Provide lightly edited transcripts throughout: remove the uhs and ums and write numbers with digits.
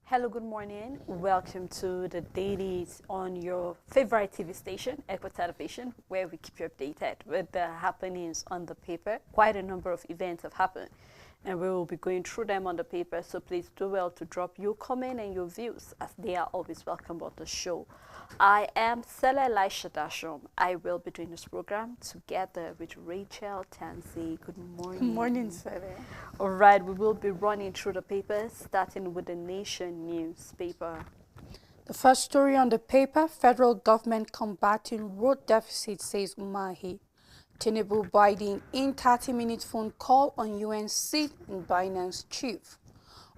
Hello, good morning. Welcome to the Dailies on your favorite TV station, Echo Television, where we keep you updated with the happenings on the paper. Quite a number of events have happened, and we will be going through them on the paper. So please do well to drop your comment and your views, as they are always welcome on the show. I am Sela Elisha Dashom. I will be doing this program together with Rachel Tansey. Good morning. Good morning, Sela. All right, we will be running through the papers, starting with the Nation newspaper. The first story on the paper, federal government combating road deficit, says Umahi. Tinubu Biden in 30-minute phone call on UNC and Binance chief.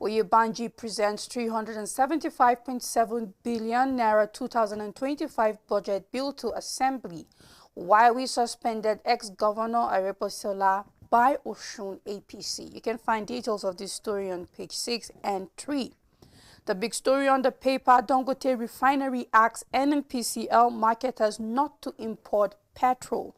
Oyebanji presents 375.7 billion naira 2025 budget bill to Assembly, while we suspended ex-governor Areposola by Osun APC. You can find details of this story on page 6 and 3. The big story on the paper, Dangote Refinery asks NNPCL marketers not to import petrol.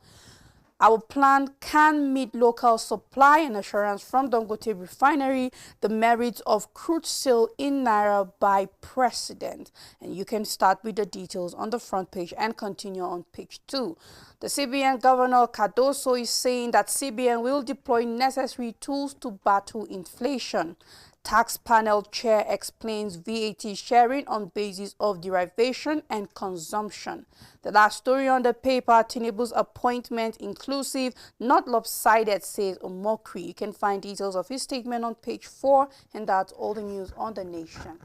Our plant can meet local supply and assurance from Dangote Refinery, the merits of crude sale in Naira by President. And you can start with the details on the front page and continue on page 2. The CBN Governor Cardoso is saying that CBN will deploy necessary tools to battle inflation. Tax panel chair explains VAT sharing on basis of derivation and consumption. The last story on the paper, Tinubu's appointment inclusive, not lopsided, says Omokri. You can find details of his statement on page 4, and that's all the news on the Nation.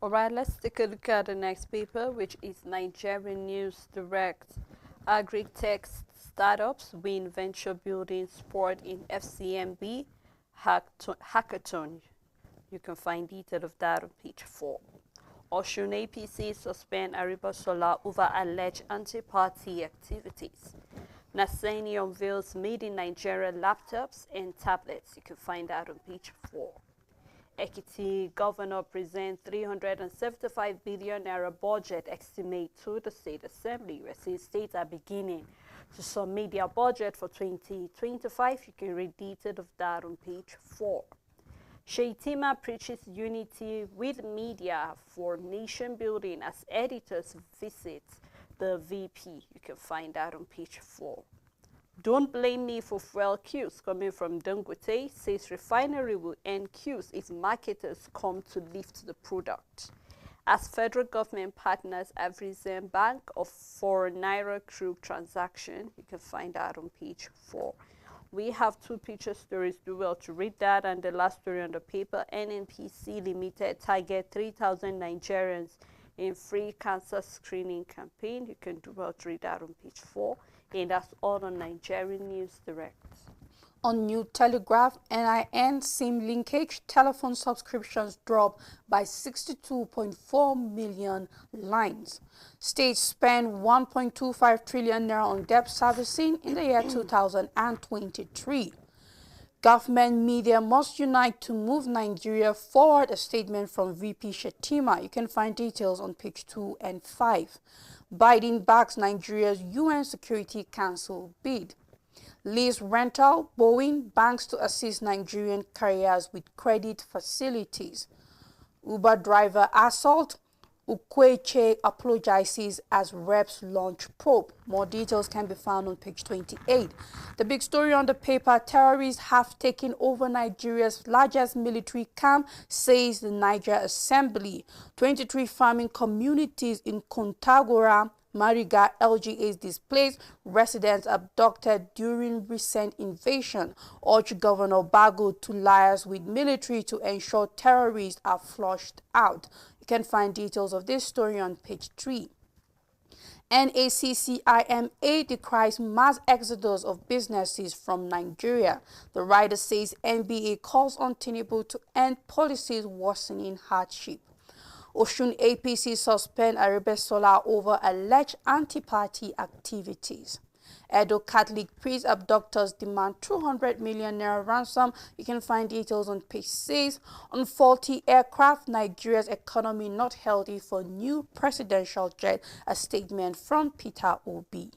All right, let's take a look at the next paper, which is Nigerian News Direct. Agri-tech startups win venture building sport in FCMB hackathon. You can find detail of that on page 4. Osun APC suspend Areposola over alleged anti-party activities. Naseni unveils made in Nigeria laptops and tablets. You can find that on page 4. Ekiti governor presents 375 billion naira budget estimate to the State Assembly. We see states are beginning to submit their budget for 2025. You can read detail of that on page 4. Sheitima preaches unity with media for nation building as editors visit the VP. You can find that on page 4. Don't blame me for fuel queues coming from Dangote, says refinery will end queues if marketers come to lift the product. As federal government partners Afrexim Bank of for Naira crude transaction, you can find that on page 4. We have 2 picture stories. Do well to read that. And the last story on the paper, NNPC Limited target 3,000 Nigerians in free cancer screening campaign. You can do well to read that on page 4. And that's all on Nigerian News Direct. On New Telegraph, NIN SIM linkage telephone subscriptions drop by 62.4 million lines. States spend 1.25 trillion naira on debt servicing in the year 2023. Government media must unite to move Nigeria forward, a statement from VP Shetima. You can find details on page 2 and 5. Biden backs Nigeria's UN Security Council bid. Lease rental, Boeing banks to assist Nigerian carriers with credit facilities. Uber driver assault, Ukweche apologizes as reps launch probe. More details can be found on page 28. The big story on the paper, terrorists have taken over Nigeria's largest military camp, says the Niger Assembly. 23 farming communities in Kontagora, Mariga, LGAs displaced, residents abducted during recent invasion. Urge Governor Bago to liaise with military to ensure terrorists are flushed out. You can find details of this story on page 3. NACCIMA decries mass exodus of businesses from Nigeria. The writer says NBA calls on Tinubu to end policies worsening hardship. Osun APC suspend Areposola over alleged anti-party activities. Edo Catholic priest abductors demand 200 million naira ransom. You can find details on page 6. On faulty aircraft, Nigeria's economy not healthy for new presidential jet, a statement from Peter Obi.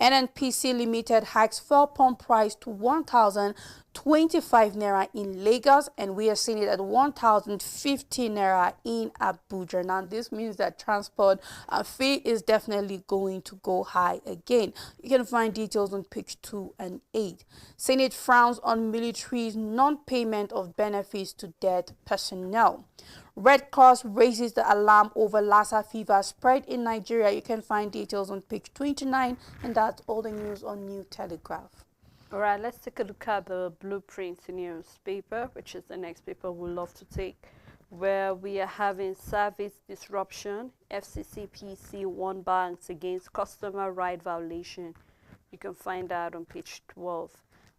NNPC Limited hikes fuel pump price to 1,000 25 naira in Lagos, and we are seeing it at 1,050 naira in Abuja. Now, this means that transport fee is definitely going to go high again. You can find details on page 2 and 8. Senate frowns on military's non-payment of benefits to dead personnel. Red Cross raises the alarm over Lassa fever spread in Nigeria. You can find details on page 29, and that's all the news on New Telegraph. All right, let's take a look at the Blueprint newspaper, which is the next paper we love to take, where we are having service disruption. FCCPC warn banks against customer right violation. You can find that on page 12.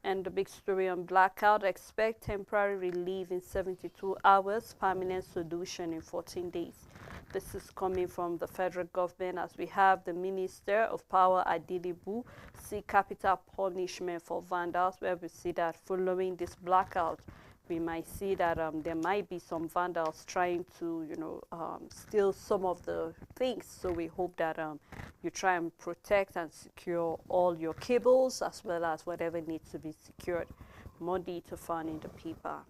And the big story on blackout: expect temporary relief in 72 hours, permanent solution in 14 days. This is coming from the federal government, as we have the Minister of Power, Adilibu, see capital punishment for vandals, where we see that following this blackout, we might see that there might be some vandals trying to, steal some of the things. So we hope that you try and protect and secure all your cables as well as whatever needs to be secured. More detail found in the paper.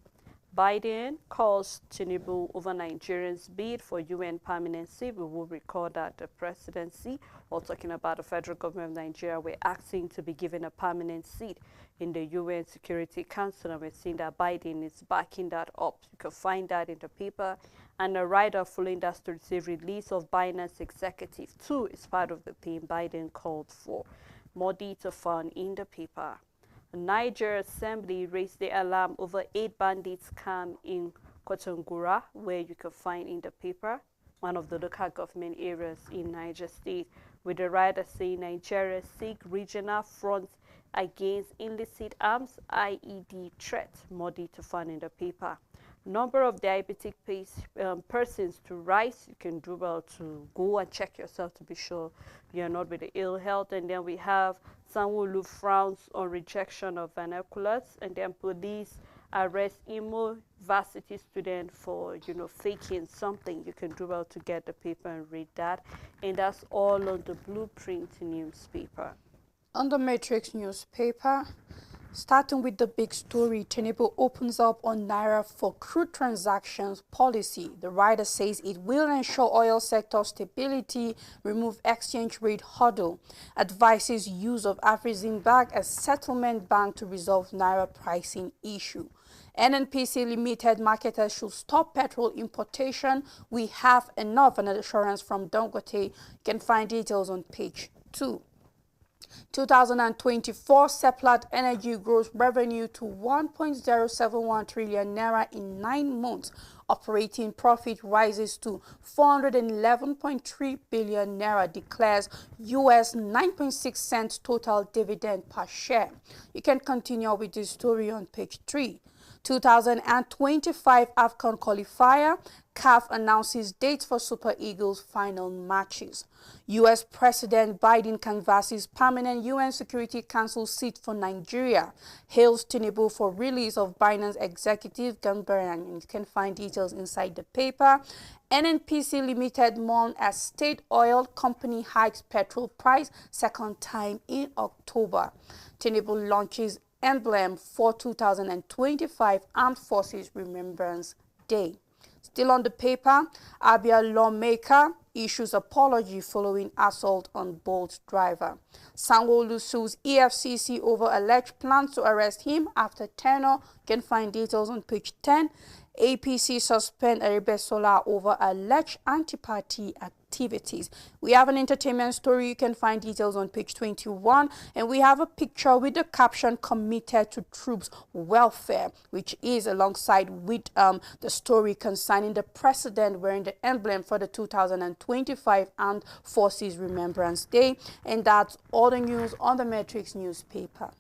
Biden calls Tinubu over Nigerians' bid for UN permanency. We will recall that the presidency, or talking about the federal government of Nigeria, were asking to be given a permanent seat in the UN Security Council, and we're seeing that Biden is backing that up. You can find that in the paper. And a writer following that story says release of Binance Executive 2 is part of the theme Biden called for. More detail found in the paper. Niger Assembly raised the alarm over 8 bandits camp in Kotongura, where you can find in the paper, one of the local government areas in Niger State, with the writer saying Nigeria seek regional front against illicit arms, IED threat. More detail found in the paper. Number of diabetic persons to rise. You can do well to go and check yourself to be sure you're not with the ill health. And then we have Sanwo-Olu frowns on rejection of vernaculars, and then police arrest Imo varsity student for faking something. You can do well to get the paper and read that, and that's all on the Blueprint newspaper. On the Matrix newspaper, starting with the big story, Tinubu opens up on Naira for crude transactions policy. The writer says it will ensure oil sector stability, remove exchange rate hurdle, advises use of Afreximbank as settlement bank to resolve Naira pricing issue. NNPC Limited marketers should stop petrol importation. We have enough, an assurance from Dangote. You can find details on page 2. 2024 Seplat Energy gross revenue to 1.071 trillion naira in 9 months. Operating profit rises to 411.3 billion naira, declares US 9.6 cents total dividend per share. You can continue with this story on page 3. 2025 AFCON qualifier, CAF announces dates for Super Eagles final matches. U.S. President Biden canvasses permanent UN Security Council seat for Nigeria. Hails Tinubu for release of Binance executive Gambaryan. You can find details inside the paper. NNPC Limited mourn as state oil company hikes petrol price second time in October. Tinubu launches emblem for 2025 Armed Forces Remembrance Day. Still on the paper, Abia lawmaker issues apology following assault on Bolt driver. Sanwo-Olu sues EFCC over alleged plans to arrest him after tenure. You can find details on page 10. APC suspend Aribesola over alleged anti-party activities. We have an entertainment story. You can find details on page 21. And we have a picture with the caption committed to troops welfare, which is alongside with the story concerning the president wearing the emblem for the 2025 Armed Forces Remembrance Day. And that's all the news on the Matrix newspaper.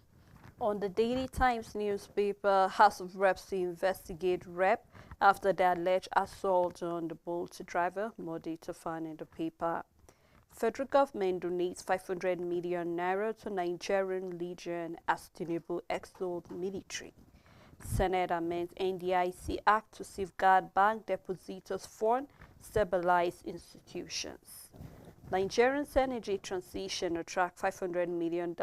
On the Daily Times newspaper, House of Reps to investigate Rep after the alleged assault on the Bolt driver. More data found in the paper. Federal government donates 500 million naira to Nigerian Legion as Tinubu extolled military. Senate amends NDIC Act to safeguard bank depositors' fund, stabilize institutions. Nigerian's energy transition attract $500 million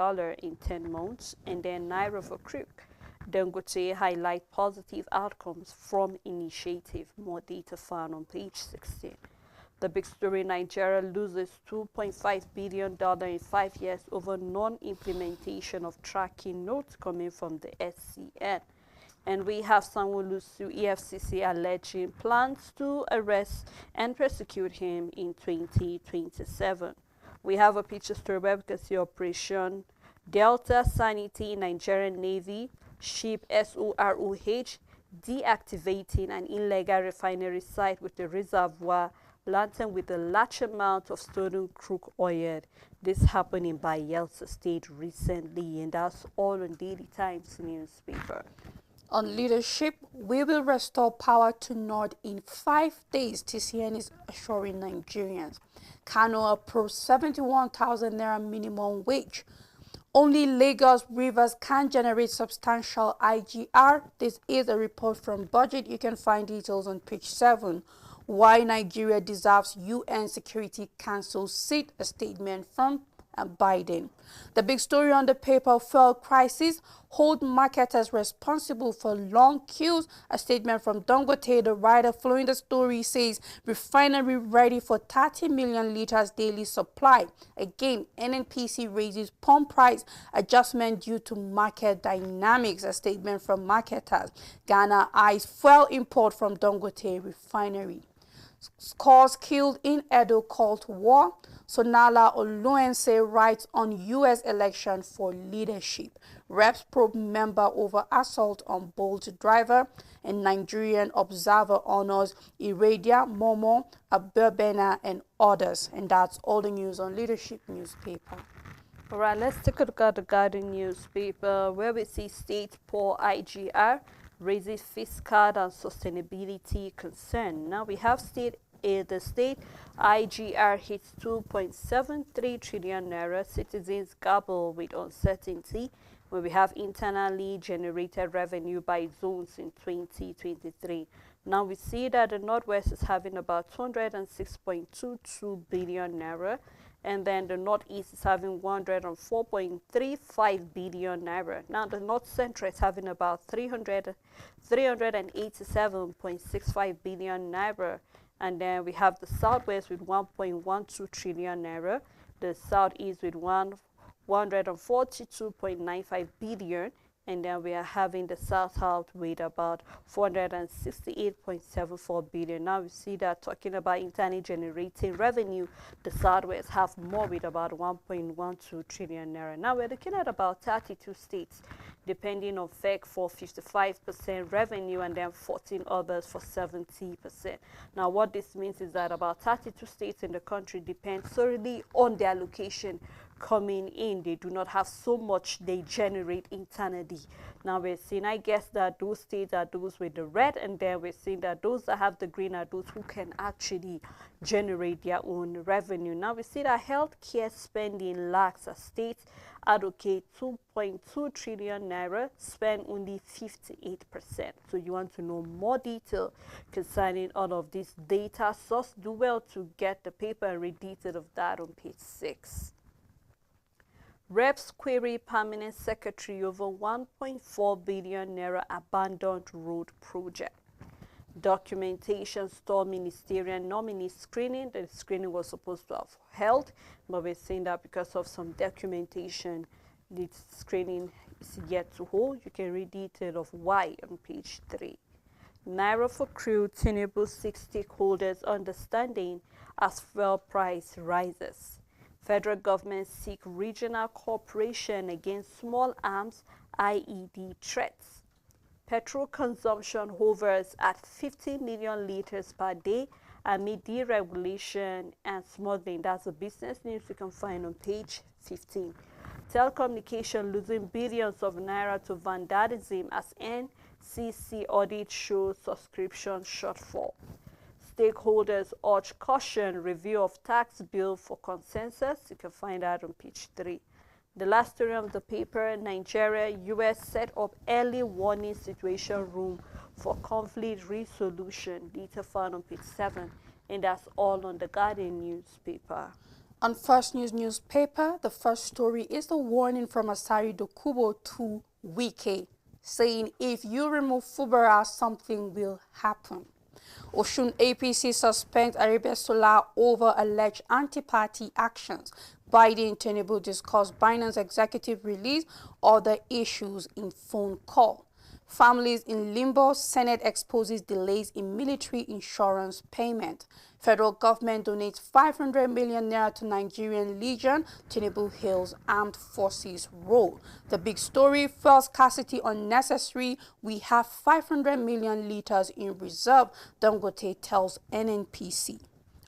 in 10 months, and then Naira for crook. Dangote highlight positive outcomes from initiative. More data found on page 16. The big story: Nigeria loses $2.5 billion in 5 years over non-implementation of tracking notes coming from the SCN. And we have Sanwo-Olu sue EFCC alleging plans to arrest and prosecute him in 2027. We have a picture story where we can see Operation Delta Sanity Nigerian Navy ship SOROH deactivating an illegal refinery site with a reservoir lantern with a large amount of stolen crude oil. This happened in Bayelsa State recently, and that's all on Daily Times newspaper. On leadership, we will restore power to North in 5 days, TCN is assuring Nigerians. Kano approves 71,000 naira minimum wage. Only Lagos rivers can generate substantial IGR. This is a report from Budget. You can find details on page 7. Why Nigeria deserves UN Security Council seat, a statement from Biden. The big story on the paper: fuel crisis hold marketers responsible for long queues, a statement from Dangote. The writer following the story says refinery ready for 30 million liters daily supply. Again, NNPC raises pump price adjustment due to market dynamics, a statement from marketers. Ghana eyes fuel import from Dangote refinery. Scores killed in Edo cult war. Sonala Oluense writes on U.S. election for leadership. Reps probe member over assault on Bolt driver. And Nigerian Observer honors Iradia, Momo, Aberbena, and others. And that's all the news on Leadership newspaper. All right, let's take a look at the Guardian newspaper, where we see state poor IGR raises fiscal and sustainability concern. Now we have the state IGR hits 2.73 trillion naira. Citizens grapple with uncertainty when we have internally generated revenue by zones in 2023. Now we see that the Northwest is having about 206.22 billion naira, and then the Northeast is having 104.35 billion naira. Now the North Central is having about 387.65 billion naira, and then we have the Southwest with 1.12 trillion naira, the Southeast with 142.95 billion, and then we are having the South with about 468.74 billion. Now we see that talking about internally generating revenue, the Southwest have more with about 1.12 trillion naira. Now we're looking at about 32 states depending on FEC for 55% revenue, and then 14 others for 70%. Now what this means is that about 32 states in the country depend solely on their location coming in. They do not have so much they generate internally. Now we're seeing, I guess, that those states are those with the red, and then we're seeing that those that have the green are those who can actually generate their own revenue. Now we see that healthcare spending lacks as states allocate 2.2 trillion naira, spend only 58%. So you want to know more detail concerning all of this data source, do well to get the paper and read detail of that on page 6. Reps query permanent secretary over 1.4 billion naira abandoned road project. Documentation store ministerial nominee screening. The screening was supposed to have held, but we're saying that because of some documentation, the screening is yet to hold. You can read detail of why on page 3. Naira for crude, Tinubu seeks stakeholders' understanding as fuel price rises. Federal government seek regional cooperation against small arms IED threats. Petrol consumption hovers at 50 million liters per day amid deregulation and smuggling. That's the business news you can find on page 15. Telecommunication losing billions of naira to vandalism as NCC audit shows subscription shortfall. Stakeholders urge caution, review of tax bill for consensus. You can find that on page 3. The last story of the paper: Nigeria, US set up early warning situation room for conflict resolution. Detail found on page 7. And that's all on the Guardian newspaper. On First News newspaper, the first story is the warning from Asari Dokubo to Wike. saying if you remove Fubara, something will happen. Oshun APC suspends Arabia Solar over alleged anti-party actions. Biden Tinubu discuss Binance executive release, other issues in phone call. Families in limbo, Senate exposes delays in military insurance payment. Federal government donates 500 million naira to Nigerian Legion. Tinubu hails armed forces role. The big story, fuel scarcity unnecessary. We have 500 million liters in reserve, Dangote tells NNPC.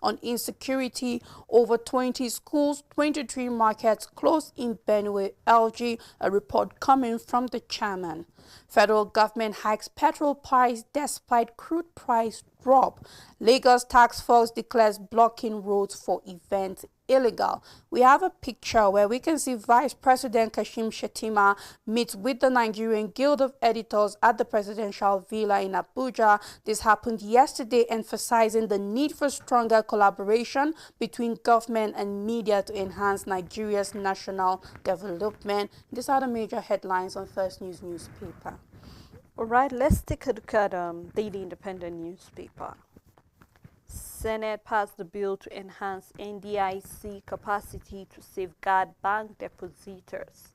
On insecurity, over 20 schools, 23 markets closed in Benue, LG, a report coming from the chairman. Federal government hikes petrol price despite crude price drop. Lagos task force declares blocking roads for events illegal. We have a picture where we can see Vice President Kashim Shettima meets with the Nigerian Guild of Editors at the presidential villa in Abuja. This happened yesterday, emphasizing the need for stronger collaboration between government and media to enhance Nigeria's national development. These are the major headlines on First News newspaper. All right, let's take a look at Daily Independent newspaper. Senate passed the bill to enhance NDIC capacity to safeguard bank depositors.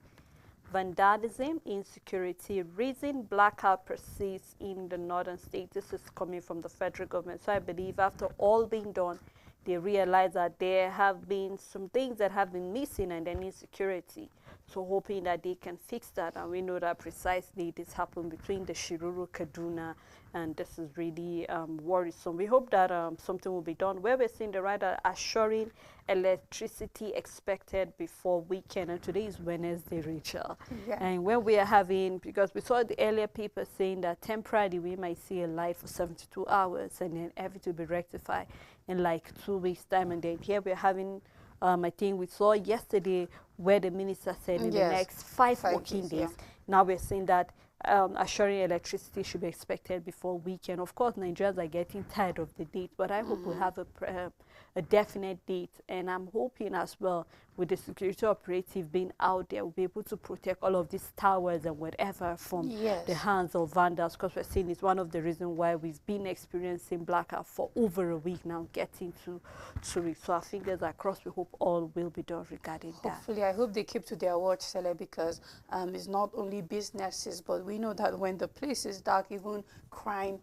Vandalism, insecurity, reason blackout persists in the northern states. This is coming from the federal government. So I believe after all being done, they realize that there have been some things that have been missing and then insecurity. So hoping that they can fix that, and we know that precisely this happened between the Shiruru, Kaduna, and this is really worrisome. We hope that something will be done. Where we're seeing the rider assuring electricity expected before weekend, and today is Wednesday, Rachel. Yeah. And when we are having, because we saw the earlier paper saying that temporarily we might see a light for 72 hours and then everything will be rectified in like 2 weeks time, and then here we're having I think we saw yesterday where the minister said in the next five working days. Yeah. Now we're saying that assuring electricity should be expected before weekend. Of course, Nigerians are getting tired of the date, but I hope we'll have a definite date. And I'm hoping as well, with the security operative being out there, we'll be able to protect all of these towers and whatever from the hands of vandals, because we're seeing it's one of the reasons why we've been experiencing blackout for over a week now, getting to it. So our fingers are crossed. We hope all will be done regarding that. Hopefully, I hope they keep to their watch, Sele, because it's not only businesses, but we know that when the place is dark, even crime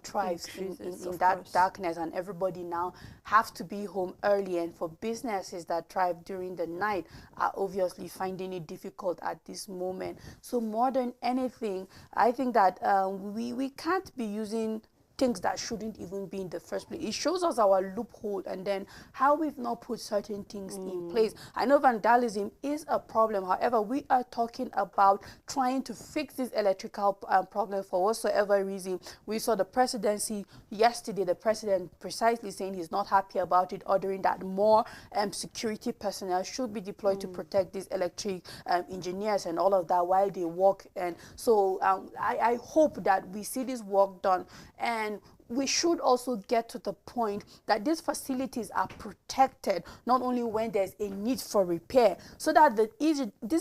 thrives in that darkness, and everybody now have to be home early, and for businesses that thrive during the night are obviously finding it difficult at this moment. So more than anything, I think that we can't be using things that shouldn't even be in the first place. It shows us our loophole and then how we've not put certain things in place. I know vandalism is a problem. However, we are talking about trying to fix this electrical problem for whatsoever reason. We saw the presidency yesterday, the president precisely saying he's not happy about it, ordering that more security personnel should be deployed to protect these electric engineers and all of that while they work. And so I hope that we see this work done, and we should also get to the point that these facilities are protected not only when there's a need for repair, so that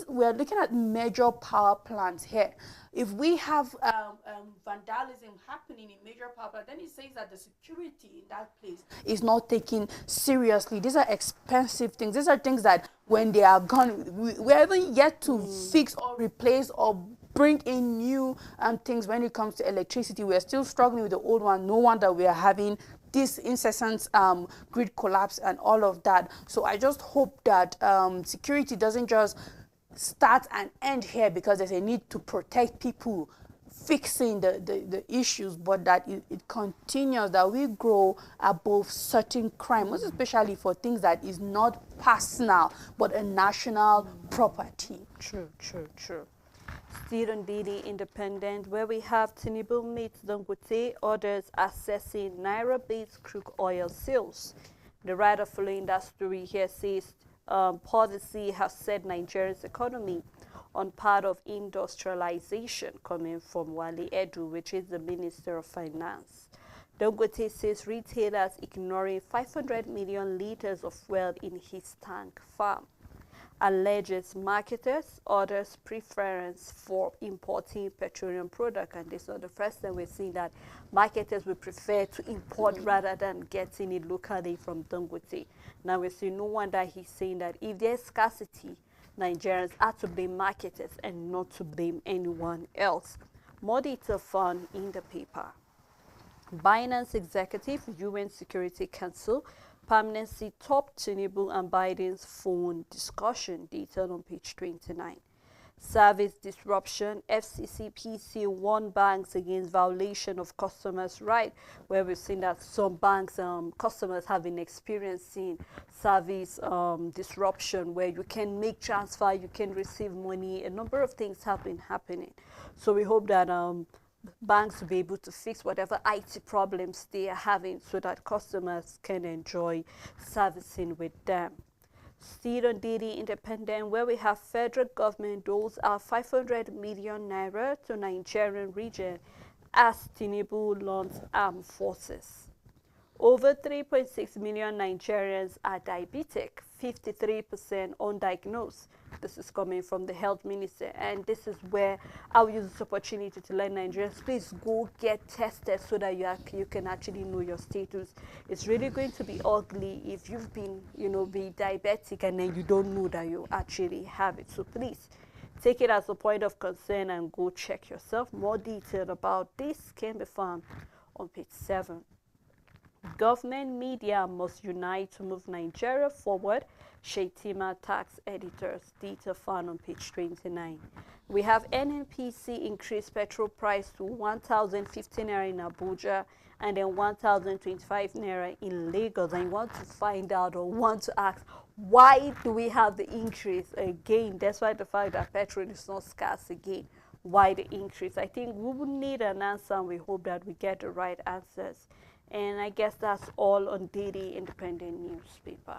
we're looking at major power plants here. If we have vandalism happening in major power plants, then it says that the security in that place is not taken seriously. These are expensive things. These are things that when they are gone, we haven't yet to fix or replace or bring in new things. When it comes to electricity, we're still struggling with the old one. No wonder we are having this incessant grid collapse and all of that. So I just hope that security doesn't just start and end here because there's a need to protect people fixing the issues, but that it continues, that we grow above certain crime, most especially for things that is not personal but a national property. True. Still on Daily Independent, where we have Tinubu meets Dangote, orders assessing Naira-based crude oil sales. The writer following that story here says policy has set Nigeria's economy on part of industrialization, coming from Wale Edu, which is the Minister of Finance. Dangote says retailers ignoring 500 million liters of fuel in his tank farm. alleges marketers orders preference for importing petroleum product, and this is not the first time we're seeing that marketers will prefer to import rather than getting it locally from Dangote. Now we see no wonder he's saying that if there's scarcity, Nigerians are to blame marketers and not to blame anyone else. More detail found in the paper. Binance executive, UN Security Council, permanency top Tinubu and Biden's phone discussion, detailed on page 29. Service disruption, FCCPC warned banks against violation of customers' right, where we've seen that some banks, customers have been experiencing service disruption, where you can make transfer, you can receive money, a number of things have been happening. So we hope that banks will be able to fix whatever IT problems they are having so that customers can enjoy servicing with them. Still on Daily Independent, where we have federal government doles out 500 million naira to Nigerian region as Tinubu launches armed forces. Over 3.6 million Nigerians are diabetic, 53% undiagnosed. This is coming from the health minister, and this is where I'll use this opportunity to let Nigerians please go get tested so that you can actually know your status. It's really going to be ugly if you've been, be diabetic and then you don't know that you actually have it. So please take it as a point of concern and go check yourself. More detail about this can be found on page 7. Government media must unite to move Nigeria forward. Shetima tax editors, detail found on page 29. We have NNPC increased petrol price to 1,015 naira in Abuja and then 1,025 naira in Lagos. And you want to find out or want to ask, why do we have the increase again? That's why the fact that petrol is not scarce again. Why the increase? I think we will need an answer, and we hope that we get the right answers. And I guess that's all on Daily Independent newspaper.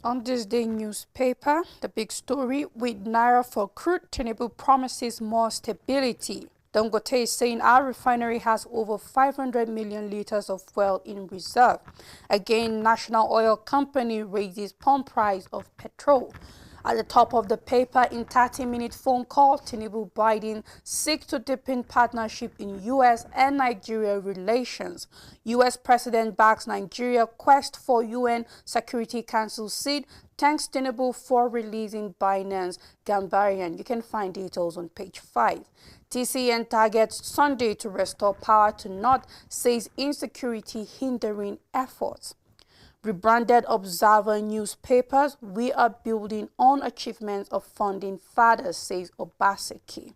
On this day newspaper, the big story, with Naira for crude, Tinubu promises more stability. Dangote is saying our refinery has over 500 million liters of fuel in reserve. Again, National Oil Company raises pump price of petrol. At the top of the paper, in 30-minute phone call, Tinubu Biden seek to deepen partnership in U.S. and Nigeria relations. U.S. President backs Nigeria quest for UN Security Council seat. Thanks Tinubu for releasing Binance Gambarian. You can find details on page 5. TCN targets Sunday to restore power to North, says insecurity hindering efforts. Rebranded Observer newspapers, we are building on achievements of founding fathers, says Obaseki.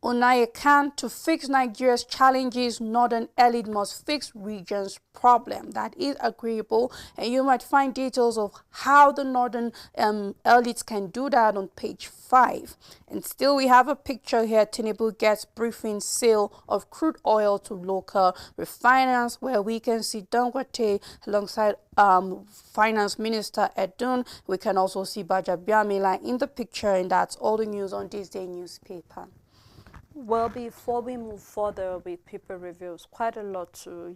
Onayekan, to fix Nigeria's challenges, northern elite must fix region's problem. That is agreeable, and you might find details of how the northern elites can do that on page 5. And still we have a picture here. Tinubu gets briefing sale of crude oil to local refiners, where we can see Dangote alongside Finance Minister Edun. We can also see Bajabiamila in the picture, and that's all the news on this day newspaper. Well, before we move further with paper reviews, quite a lot to,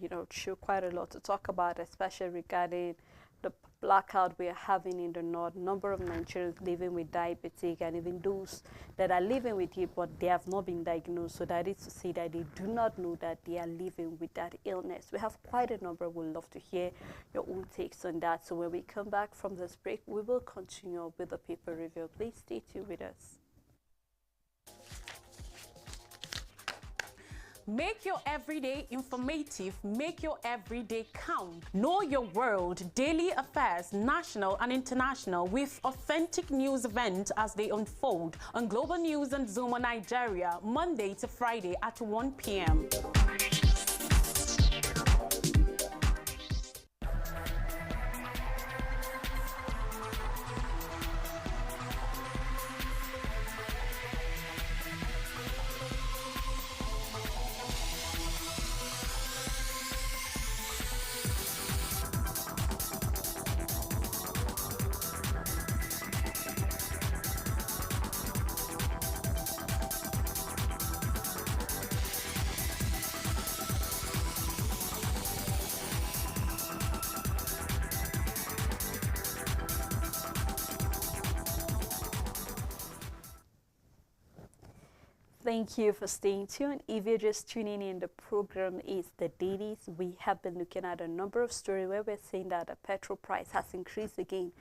quite a lot to talk about, especially regarding the blackout we are having in the north. Number of Nigerians living with diabetes, and even those that are living with it, but they have not been diagnosed. So that is to say that they do not know that they are living with that illness. We have quite a number. We'd love to hear your own takes on that. So when we come back from this break, we will continue with the paper review. Please stay tuned with us. Make your everyday informative, make your everyday count. Know your world, daily affairs, national and international, with authentic news events as they unfold on Global News and Zuma Nigeria, Monday to Friday at 1 p.m. Thank you for staying tuned. If you're just tuning in, the program is the Dailies. We have been looking at a number of stories where we're saying that the petrol price has increased again.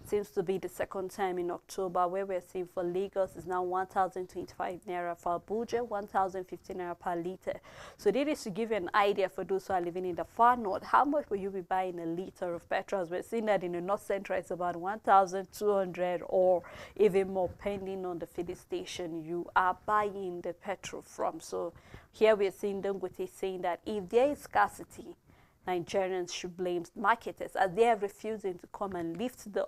Seems to be the second time in October, where we're seeing for Lagos is now 1,025 naira, for Abuja 1,015 naira per litre. So that is to give you an idea for those who are living in the far north, how much will you be buying a litre of petrol? We're seeing that in the north central it's about 1,200 or even more, depending on the filling station you are buying the petrol from. So here we're seeing Dangote saying that if there is scarcity, Nigerians should blame marketers as they are refusing to come and lift the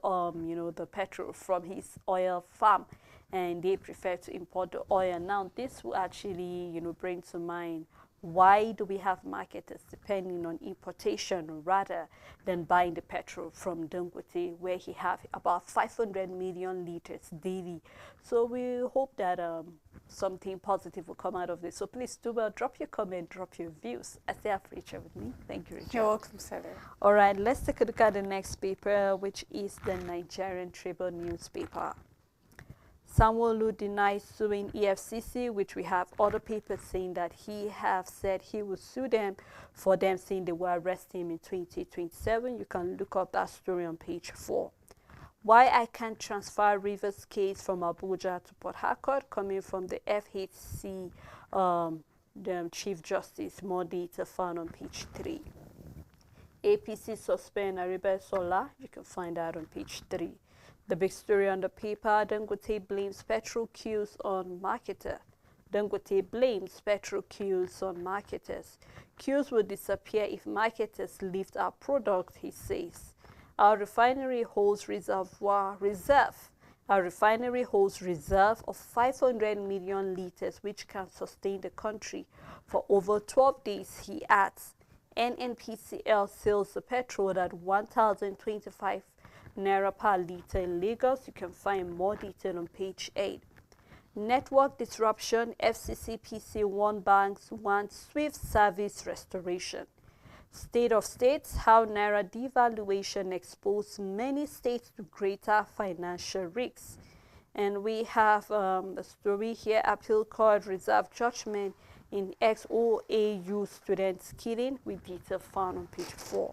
the petrol from his oil farm, and they prefer to import the oil. Now this will actually bring to mind, why do we have marketers depending on importation rather than buying the petrol from Dangote, where he have about 500 million liters daily? So we hope that something positive will come out of this. So please do well, drop your comment, drop your views. I stay up, Rachel, with me. Thank you, Rachel. You're welcome, Sarah. All right, let's take a look at the next paper, which is the Nigerian Tribune newspaper. Sanwo-Olu denies suing EFCC, which we have other papers saying that he have said he will sue them for them saying they will arrest him in 2027. You can look up that story on page 4. Why I can't transfer Rivers case from Abuja to Port Harcourt, coming from the FHC the Chief Justice. More data found on page 3. APC suspend Aribe-Sola. You can find that on page 3. The big story on the paper, Dangote blames petrol queues on marketer. Dangote blames petrol queues on marketers. Queues will disappear if marketers lift our product, he says. Our refinery holds reserve of 500 million liters, which can sustain the country for over 12 days, he adds. NNPCL sells the petrol at 1,025 naira per litre in Lagos. You can find more detail on page 8. Network disruption, FCCPC warn banks want swift service restoration. State of States, how Naira devaluation exposed many states to greater financial risks. And we have a story here, appeal court reserve judgment in XOAU students killing, with detail found on page 4.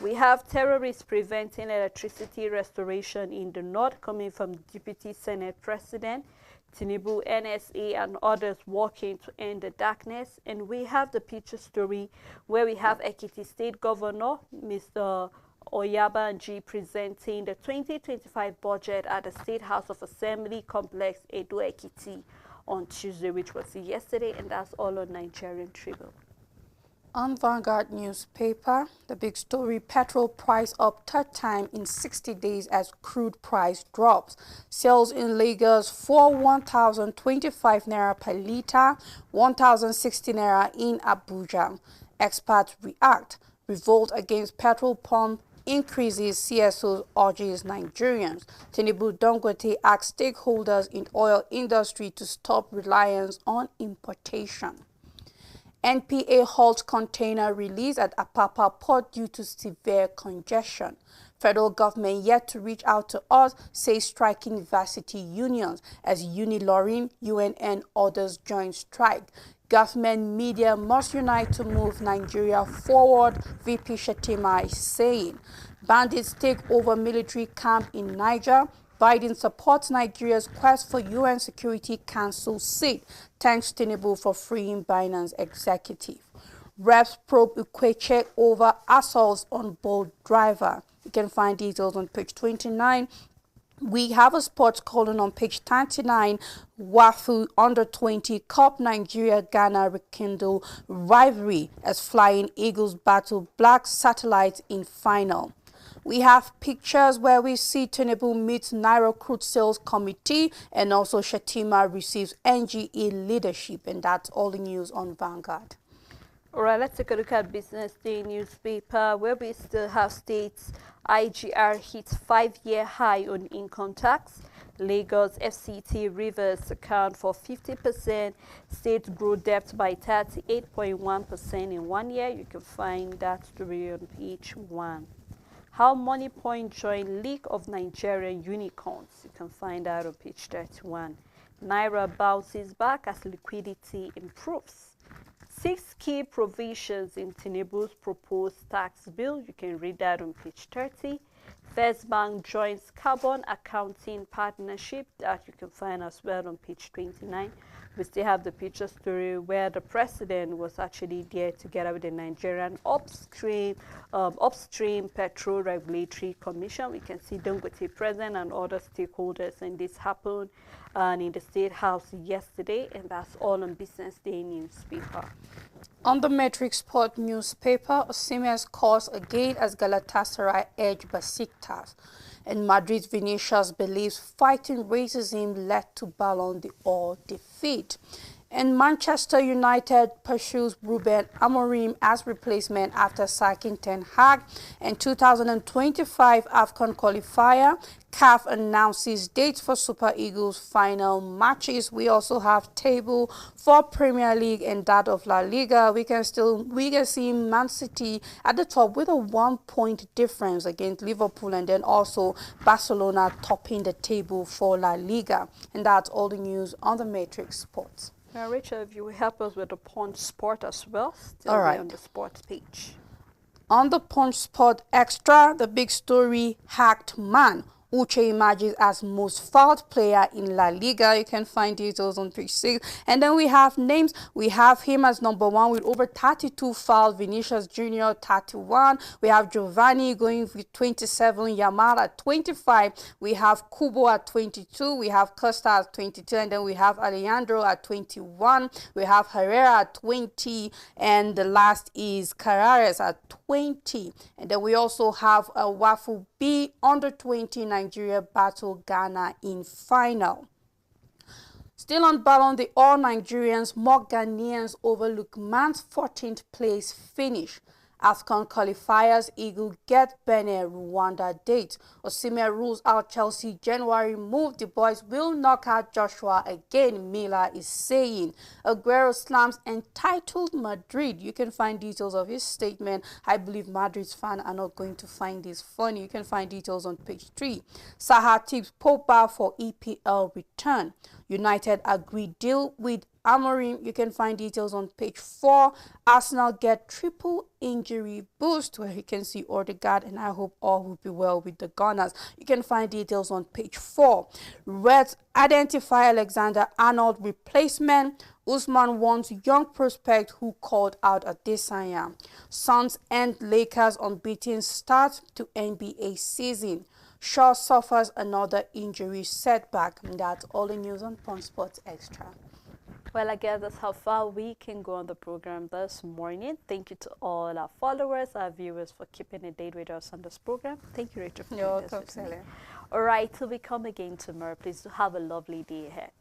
We have terrorists preventing electricity restoration in the north, coming from Deputy Senate President Tinubu, NSA, and others working to end the darkness. And we have the picture story where we have Ekiti State Governor, Mr. Oyabanji, presenting the 2025 budget at the State House of Assembly Complex, Edo Ekiti, on Tuesday, which was yesterday, and that's all on Nigerian Tribune. On Vanguard newspaper, the big story, petrol price up third time in 60 days as crude price drops. Sales in Lagos for 1,025 naira per litre, 1,060 naira in Abuja. Experts react. Revolt against petrol pump increases, CSO urges Nigerians. Tinubu Dangote asks stakeholders in oil industry to stop reliance on importation. NPA halts container release at Apapa port due to severe congestion. Federal government yet to reach out to us, says striking varsity unions as Unilorin, UNN others join strike. Government media must unite to move Nigeria forward, VP Shetima is saying. Bandits take over military camp in Niger. Biden supports Nigeria's quest for UN Security Council seat. Thanks Tinubu for freeing Binance executive. Reps probe Ukweche over assaults on boat driver. You can find details on page 29. We have a sports column on page 39. WAFU Under 20 Cup Nigeria Ghana rekindle rivalry as Flying Eagles battle Black Satellites in final. We have pictures where we see Tinubu meets Naira Crude Sales Committee, and also Shetima receives NGE leadership, and that's all the news on Vanguard. All right, let's take a look at Business Day newspaper, where we still have states. IGR hits 5-year high on income tax. Lagos, FCT, Rivers account for 50%. States grow debt by 38.1% in 1 year. You can find that story on page 1. How Money Point joined League of Nigerian Unicorns. You can find that on page 31. Naira bounces back as liquidity improves. 6 key provisions in Tinubu's proposed tax bill. You can read that on page 30. First Bank joins carbon accounting partnership that you can find as well on page 29. We still have the picture story where the president was actually there together with the Nigerian upstream Petrol Regulatory Commission. We can see Dangote present and other stakeholders, and this happened in the State House yesterday, and that's all on Business Day newspaper. On the Metric Sport newspaper, Osimhen scores again as Galatasaray edge Besiktas. And Madrid's Vinicius believes fighting racism led to Ballon d'Or defeat. And Manchester United pursues Ruben Amorim as replacement after sacking Ten Hag. And 2025 AFCON qualifier, CAF announces dates for Super Eagles final matches. We also have table for Premier League and that of La Liga. We can see Man City at the top with a 1-point difference against Liverpool, and then also Barcelona topping the table for La Liga. And that's all the news on the Matrix Sports. Now, Rachel, if you will help us with the Punch Sport as well, still All right. on the sports page. On the Punch Sport Extra, the big story, hacked man. Uche emerges as most fouled player in La Liga. You can find details on page 6. And then we have names. We have him as number 1 with over 32 fouls. Vinicius Jr. 31. We have Giovanni going with 27. Yamal at 25. We have Kubo at 22. We have Costa at 22. And then we have Alejandro at 21. We have Herrera at 20. And the last is Carreras at 20. And then we also have a Wafu B under 20. Nigeria battle Ghana in final. Still on Ballon d'Or, Nigerians, more Ghanaians overlook man's 14th place finish. AFCON qualifiers, Eagle get Benin, Rwanda date. Osimhen rules out Chelsea January move. The boys will knock out Joshua again, Miller is saying. Aguero slams entitled Madrid. You can find details of his statement. I believe Madrid's fans are not going to find this funny. You can find details on page 3. Saha tips Pogba for EPL return. United agree deal with Amorim. You can find details on page 4. Arsenal get triple injury boost, where you can see Odegaard, and I hope all will be well with the Gunners. You can find details on page 4. Reds identify Alexander Arnold replacement. Usman wants young prospect who called out Adesanya. Suns end Lakers unbeaten start to NBA season. Shaw suffers another injury setback. And that's all the news on Punch Sports Extra. Well, I guess that's how far we can go on the program this morning. Thank you to all our followers, our viewers, for keeping a date with us on this program. Thank you, Rachel, for You're doing this welcome, with me. Celia. All right, till we come again tomorrow, please do have a lovely day ahead.